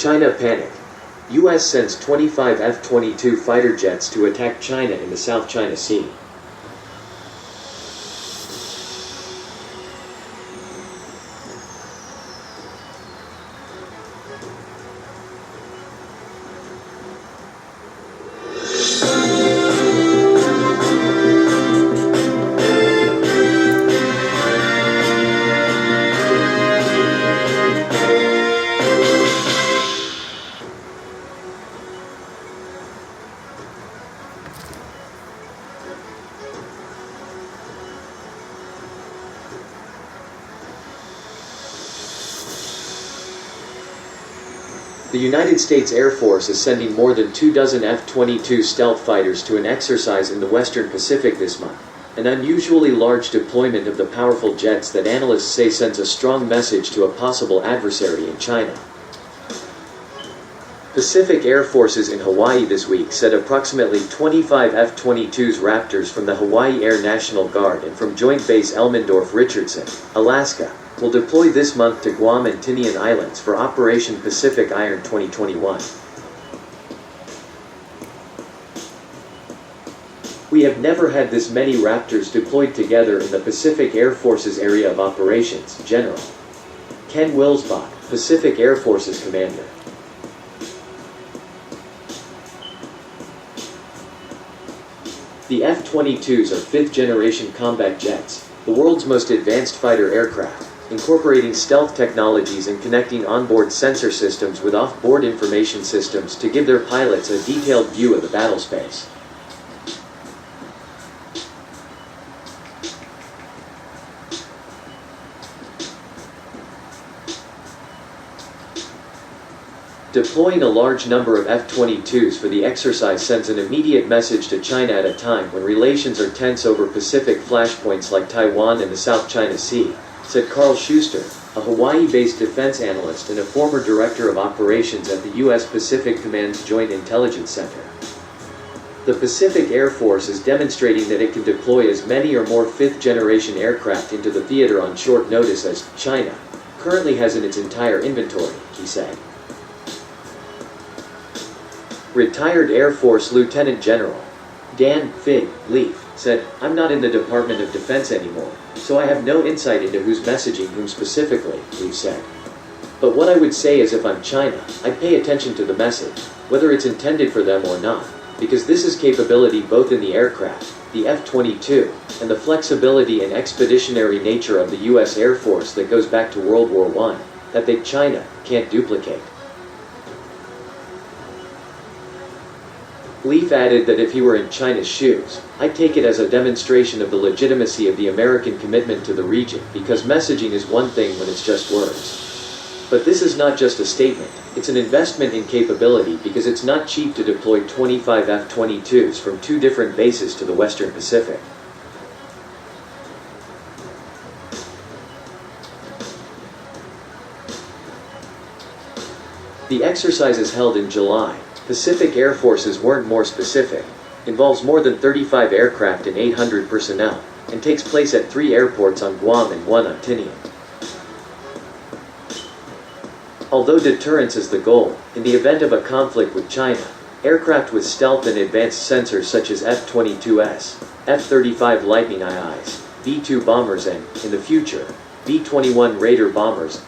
China panic. U.S. sends 25 F-22 fighter jets to attack China in the South China Sea. The United States Air Force is sending more than 24 F-22 stealth fighters to an exercise in the Western Pacific this month, an unusually large deployment of the powerful jets that analysts say sends a strong message to a possible adversary in China. Pacific Air Forces in Hawaii this week said approximately 25 F-22s Raptors from the Hawaii Air National Guard and from Joint Base Elmendorf-Richardson, Alaska, will deploy this month to Guam and Tinian Islands for Operation Pacific Iron 2021. We have never had this many Raptors deployed together in the Pacific Air Force's area of operations, General Ken Wilsbach, Pacific Air Force's commander. The F-22s are fifth-generation combat jets, the world's most advanced fighter aircraft, incorporating stealth technologies and connecting onboard sensor systems with off-board information systems to give their pilots a detailed view of the battle space. Deploying a large number of F-22s for the exercise sends an immediate message to China at a time when relations are tense over Pacific flashpoints like Taiwan and the South China Sea, said Carl Schuster, a Hawaii-based defense analyst and a former director of operations at the U.S. Pacific Command's Joint Intelligence Center. The Pacific Air Force is demonstrating that it can deploy as many or more fifth-generation aircraft into the theater on short notice as China currently has in its entire inventory, he said. Retired Air Force Lieutenant General Dan Fig Leaf said, "I'm not in the Department of Defense anymore, so I have no insight into who's messaging whom specifically," Leaf said. "But what I would say is if I'm China, I'd pay attention to the message, whether it's intended for them or not, because this is capability both in the aircraft, the F-22, and the flexibility and expeditionary nature of the U.S. Air Force that goes back to World War I, that they China can't duplicate." Leaf added that if he were in China's shoes, I'd take it as a demonstration of the legitimacy of the American commitment to the region, because messaging is one thing when it's just words. But this is not just a statement, it's an investment in capability because it's not cheap to deploy 25 F-22s from two different bases to the Western Pacific. The exercise is held in July. Pacific Air Forces weren't more specific, involves more than 35 aircraft and 800 personnel, and takes place at 3 airports on Guam and 1 on Tinian. Although deterrence is the goal, in the event of a conflict with China, aircraft with stealth and advanced sensors such as F-22s, F-35 Lightning IIs, B-2 bombers and, in the future, B-21 Raider bombers